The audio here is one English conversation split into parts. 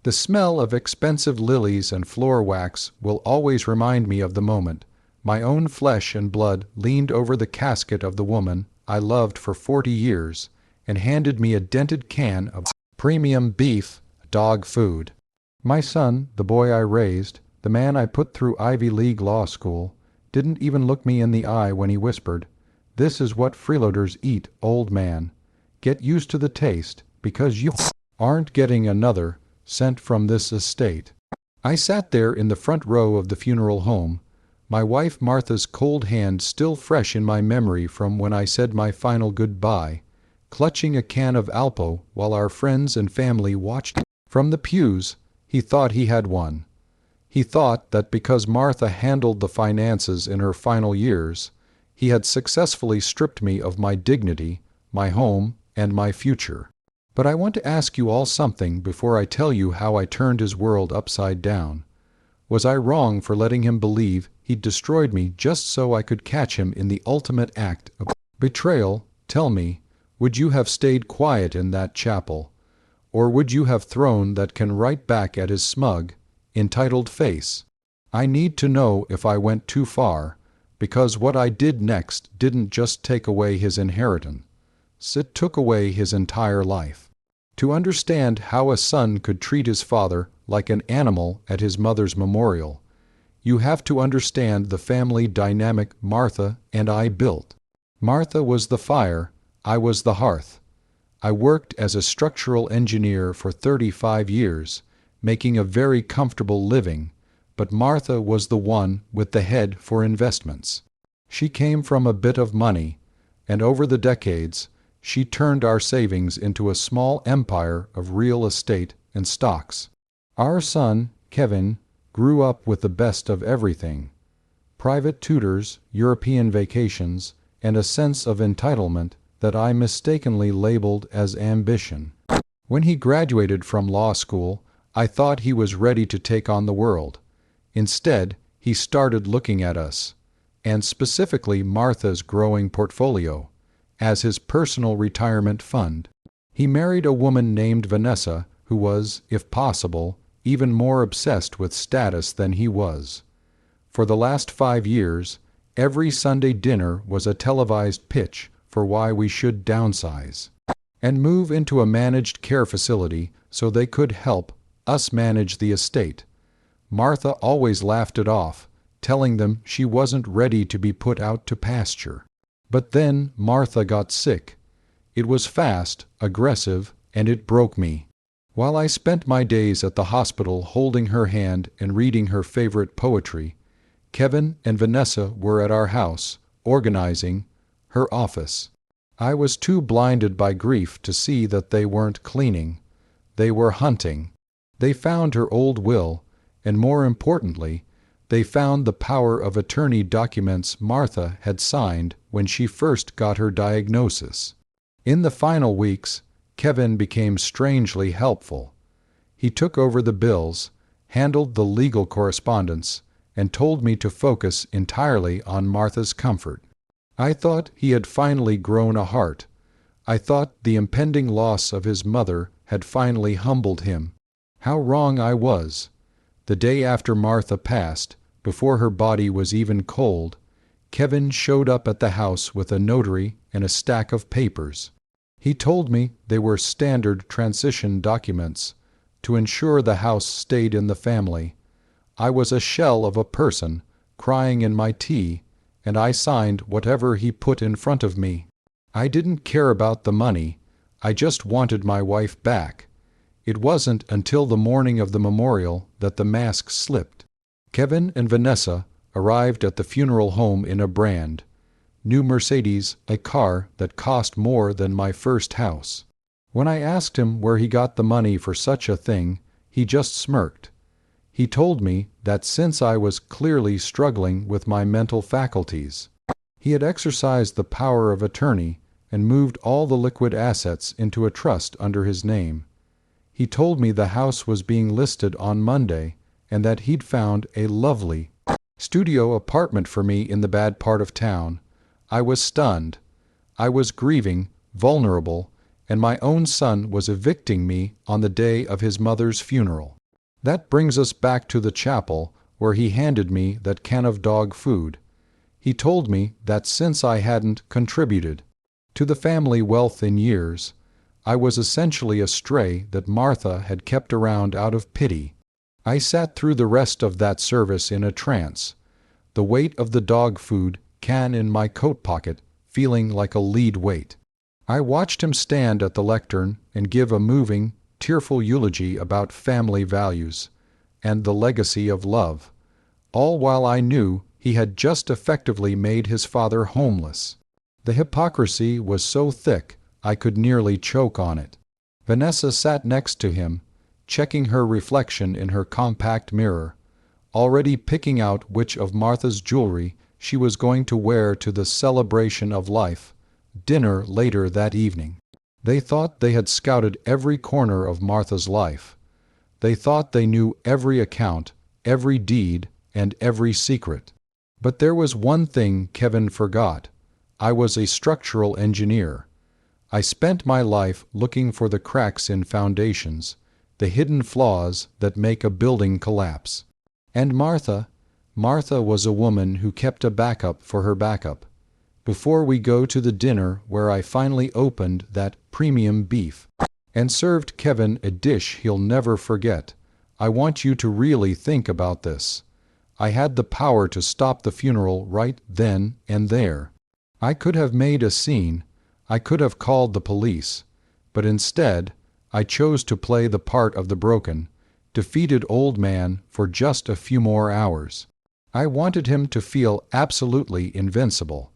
The smell of expensive lilies and floor wax will always remind me of the moment my own flesh and blood leaned over the casket of the woman I loved for 40 years and handed me a dented can of premium beef dog food. My son, the boy I raised, the man I put through Ivy League law school, didn't even look me in the eye when he whispered, "This is what freeloaders eat, old man. Get used to the taste, because you aren't getting another cent from this estate." I sat there in the front row of the funeral home, my wife Martha's cold hand still fresh in my memory from when I said my final goodbye, clutching a can of Alpo while our friends and family watched. From the pews, he thought he had won. He thought that because Martha handled the finances in her final years, he had successfully stripped me of my dignity, my home, and my future. But I want to ask you all something before I tell you how I turned his world upside down. Was I wrong for letting him believe he'd destroyed me just so I could catch him in the ultimate act of betrayal? Tell me, would you have stayed quiet in that chapel? Or would you have thrown that can right back at his smug, entitled face? I need to know if I went too far, because what I did next didn't just take away his inheritance. It took away his entire life. To understand how a son could treat his father like an animal at his mother's memorial, you have to understand the family dynamic Martha and I built. Martha was the fire, I was the hearth. I worked as a structural engineer for 35 years, making a very comfortable living, but Martha was the one with the head for investments. She came from a bit of money, and over the decades, she turned our savings into a small empire of real estate and stocks. Our son, Kevin, grew up with the best of everything: private tutors, European vacations, and a sense of entitlement that I mistakenly labeled as ambition. When he graduated from law school, I thought he was ready to take on the world. Instead, he started looking at us, and specifically Martha's growing portfolio, as his personal retirement fund. He married a woman named Vanessa who was, if possible, even more obsessed with status than he was. For the last 5 years, every Sunday dinner was a televised pitch for why we should downsize and move into a managed care facility so they could help us manage the estate. Martha always laughed it off, telling them she wasn't ready to be put out to pasture. But then Martha got sick. It was fast, aggressive, and it broke me. While I spent my days at the hospital holding her hand and reading her favorite poetry, Kevin and Vanessa were at our house, organizing her office. I was too blinded by grief to see that they weren't cleaning. They were hunting. They found her old will, and more importantly, they found the power of attorney documents Martha had signed when she first got her diagnosis. In the final weeks, Kevin became strangely helpful. He took over the bills, handled the legal correspondence, and told me to focus entirely on Martha's comfort. I thought he had finally grown a heart. I thought the impending loss of his mother had finally humbled him. How wrong I was. The day after Martha passed, before her body was even cold, Kevin showed up at the house with a notary and a stack of papers. He told me they were standard transition documents to ensure the house stayed in the family. I was a shell of a person, crying in my tea, and I signed whatever he put in front of me. I didn't care about the money. I just wanted my wife back. It wasn't until the morning of the memorial that the mask slipped. Kevin and Vanessa arrived at the funeral home in a brand new Mercedes, a car that cost more than my first house. When I asked him where he got the money for such a thing, he just smirked. He told me that since I was clearly struggling with my mental faculties, he had exercised the power of attorney and moved all the liquid assets into a trust under his name. He told me the house was being listed on Monday and that he'd found a lovely studio apartment for me in the bad part of town. I was stunned. I was grieving, vulnerable, and my own son was evicting me on the day of his mother's funeral. That brings us back to the chapel where he handed me that can of dog food. He told me that since I hadn't contributed to the family wealth in years, I was essentially a stray that Martha had kept around out of pity. I sat through the rest of that service in a trance, the weight of the dog food can in my coat pocket feeling like a lead weight. I watched him stand at the lectern and give a moving, tearful eulogy about family values and the legacy of love, all while I knew he had just effectively made his father homeless. The hypocrisy was so thick I could nearly choke on it. Vanessa sat next to him, checking her reflection in her compact mirror, already picking out which of Martha's jewelry she was going to wear to the celebration of life dinner later that evening. They thought they had scouted every corner of Martha's life. They thought they knew every account, every deed, and every secret. But there was one thing Kevin forgot. I was a structural engineer. I spent my life looking for the cracks in foundations, the hidden flaws that make a building collapse. And Martha was a woman who kept a backup for her backup. Before we go to the dinner where I finally opened that premium beef and served Kevin a dish he'll never forget, I want you to really think about this. I had the power to stop the funeral right then and there. I could have made a scene. I could have called the police. But instead, I chose to play the part of the broken, defeated old man for just a few more hours. I wanted him to feel absolutely invincible.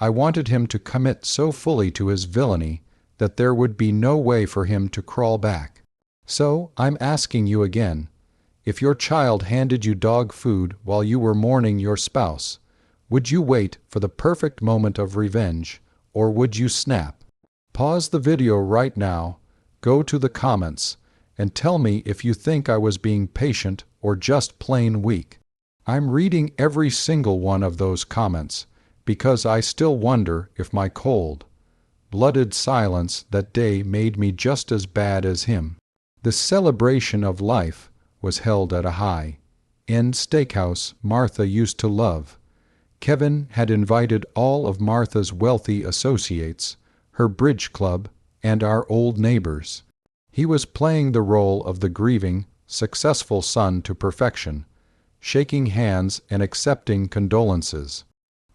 I wanted him to commit so fully to his villainy that there would be no way for him to crawl back. So I'm asking you again, if your child handed you dog food while you were mourning your spouse, would you wait for the perfect moment of revenge, or would you snap? Pause the video right now, go to the comments, and tell me if you think I was being patient or just plain weak. I'm reading every single one of those comments, because I still wonder if my cold-blooded silence that day made me just as bad as him. The celebration of life was held at a high-end steakhouse Martha used to love. Kevin had invited all of Martha's wealthy associates, her bridge club, and our old neighbors. He was playing the role of the grieving, successful son to perfection, shaking hands and accepting condolences.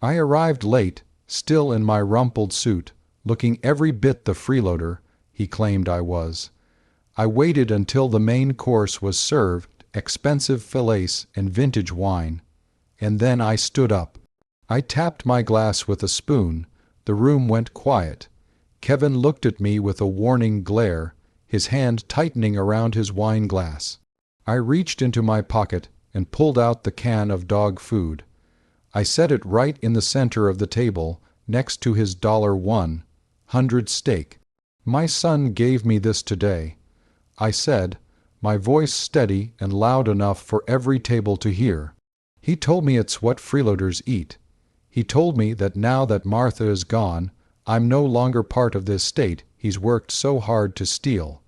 I arrived late, still in my rumpled suit, looking every bit the freeloader he claimed I was. I waited until the main course was served, expensive fillets and vintage wine, and then I stood up. I tapped my glass with a spoon. The room went quiet. Kevin looked at me with a warning glare, his hand tightening around his wine glass. I reached into my pocket and pulled out the can of dog food. I set it right in the center of the table, next to his $100 steak. "My son gave me this today," I said, my voice steady and loud enough for every table to hear. "He told me it's what freeloaders eat. He told me that now that Martha is gone, I'm no longer part of this state he's worked so hard to steal."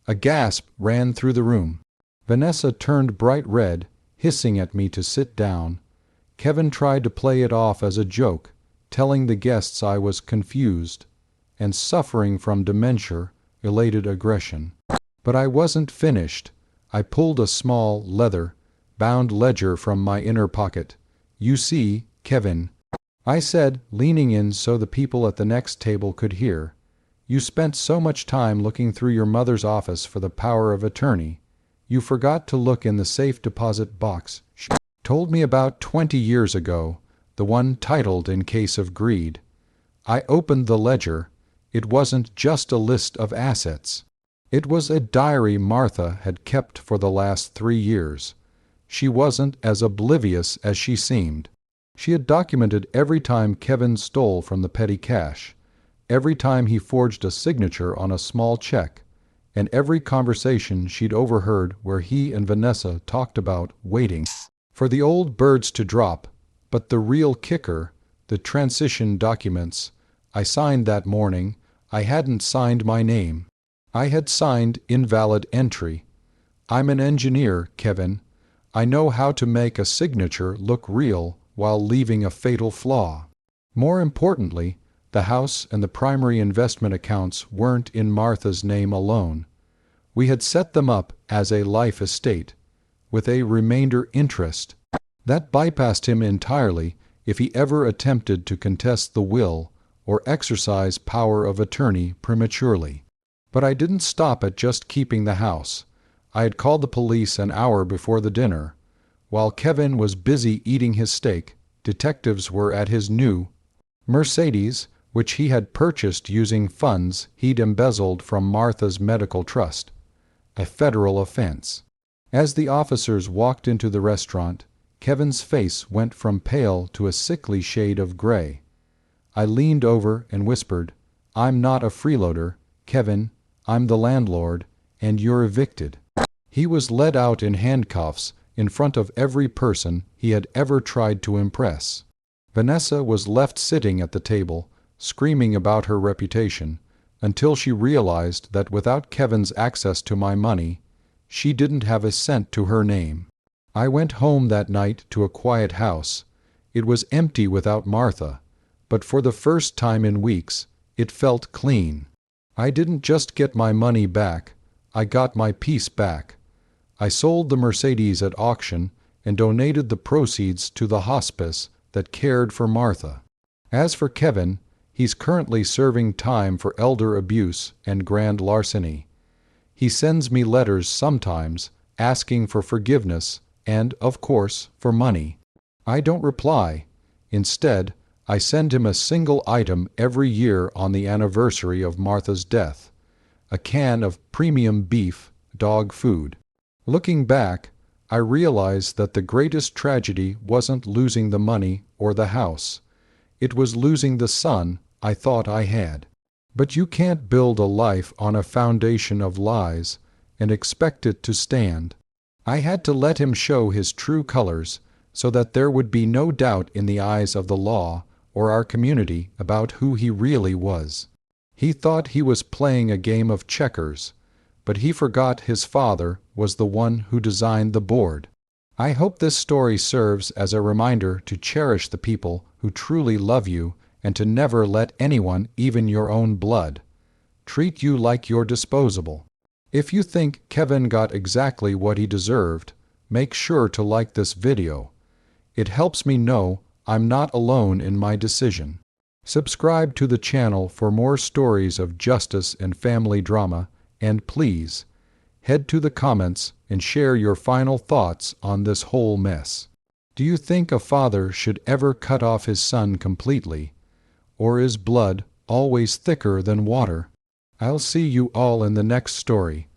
A gasp ran through the room. Vanessa turned bright red, hissing at me to sit down. Kevin tried to play it off as a joke, telling the guests I was confused and suffering from dementia-related aggression. But I wasn't finished. I pulled a small, leather-bound ledger from my inner pocket. "You see, Kevin," I said, leaning in so the people at the next table could hear, "you spent so much time looking through your mother's office for the power of attorney. You forgot to look in the safe deposit box she told me about 20 years ago, the one titled In Case of Greed." I opened the ledger. It wasn't just a list of assets. It was a diary Martha had kept for the last 3 years. She wasn't as oblivious as she seemed. She had documented every time Kevin stole from the petty cash, every time he forged a signature on a small check, and every conversation she'd overheard where he and Vanessa talked about waiting for the old birds to drop. But the real kicker, the transition documents I signed that morning, I hadn't signed my name. I had signed invalid entry. I'm an engineer, Kevin. I know how to make a signature look real while leaving a fatal flaw. More importantly, the house and the primary investment accounts weren't in Martha's name alone. We had set them up as a life estate, with a remainder interest. That bypassed him entirely if he ever attempted to contest the will or exercise power of attorney prematurely. But I didn't stop at just keeping the house. I had called the police an hour before the dinner. While Kevin was busy eating his steak, detectives were at his new Mercedes, which he had purchased using funds he'd embezzled from Martha's medical trust. A federal offense. As the officers walked into the restaurant, Kevin's face went from pale to a sickly shade of gray. I leaned over and whispered, "I'm not a freeloader, Kevin. I'm the landlord, and you're evicted." He was led out in handcuffs in front of every person he had ever tried to impress. Vanessa was left sitting at the table, screaming about her reputation, until she realized that without Kevin's access to my money, she didn't have a cent to her name. I went home that night to a quiet house. It was empty without Martha, but for the first time in weeks, it felt clean. I didn't just get my money back, I got my peace back. I sold the Mercedes at auction and donated the proceeds to the hospice that cared for Martha. As for Kevin, he's currently serving time for elder abuse and grand larceny. He sends me letters sometimes asking for forgiveness and, of course, for money. I don't reply. Instead, I send him a single item every year on the anniversary of Martha's death, a can of premium beef dog food. Looking back, I realize that the greatest tragedy wasn't losing the money or the house. It was losing the son I thought I had. But you can't build a life on a foundation of lies and expect it to stand. I had to let him show his true colors so that there would be no doubt in the eyes of the law or our community about who he really was. He thought he was playing a game of checkers, but he forgot his father was the one who designed the board. I hope this story serves as a reminder to cherish the people who truly love you and to never let anyone, even your own blood, treat you like you're disposable. If you think Kevin got exactly what he deserved, make sure to like this video. It helps me know I'm not alone in my decision. Subscribe to the channel for more stories of justice and family drama, and please, head to the comments and share your final thoughts on this whole mess. Do you think a father should ever cut off his son completely? Or is blood always thicker than water? I'll see you all in the next story.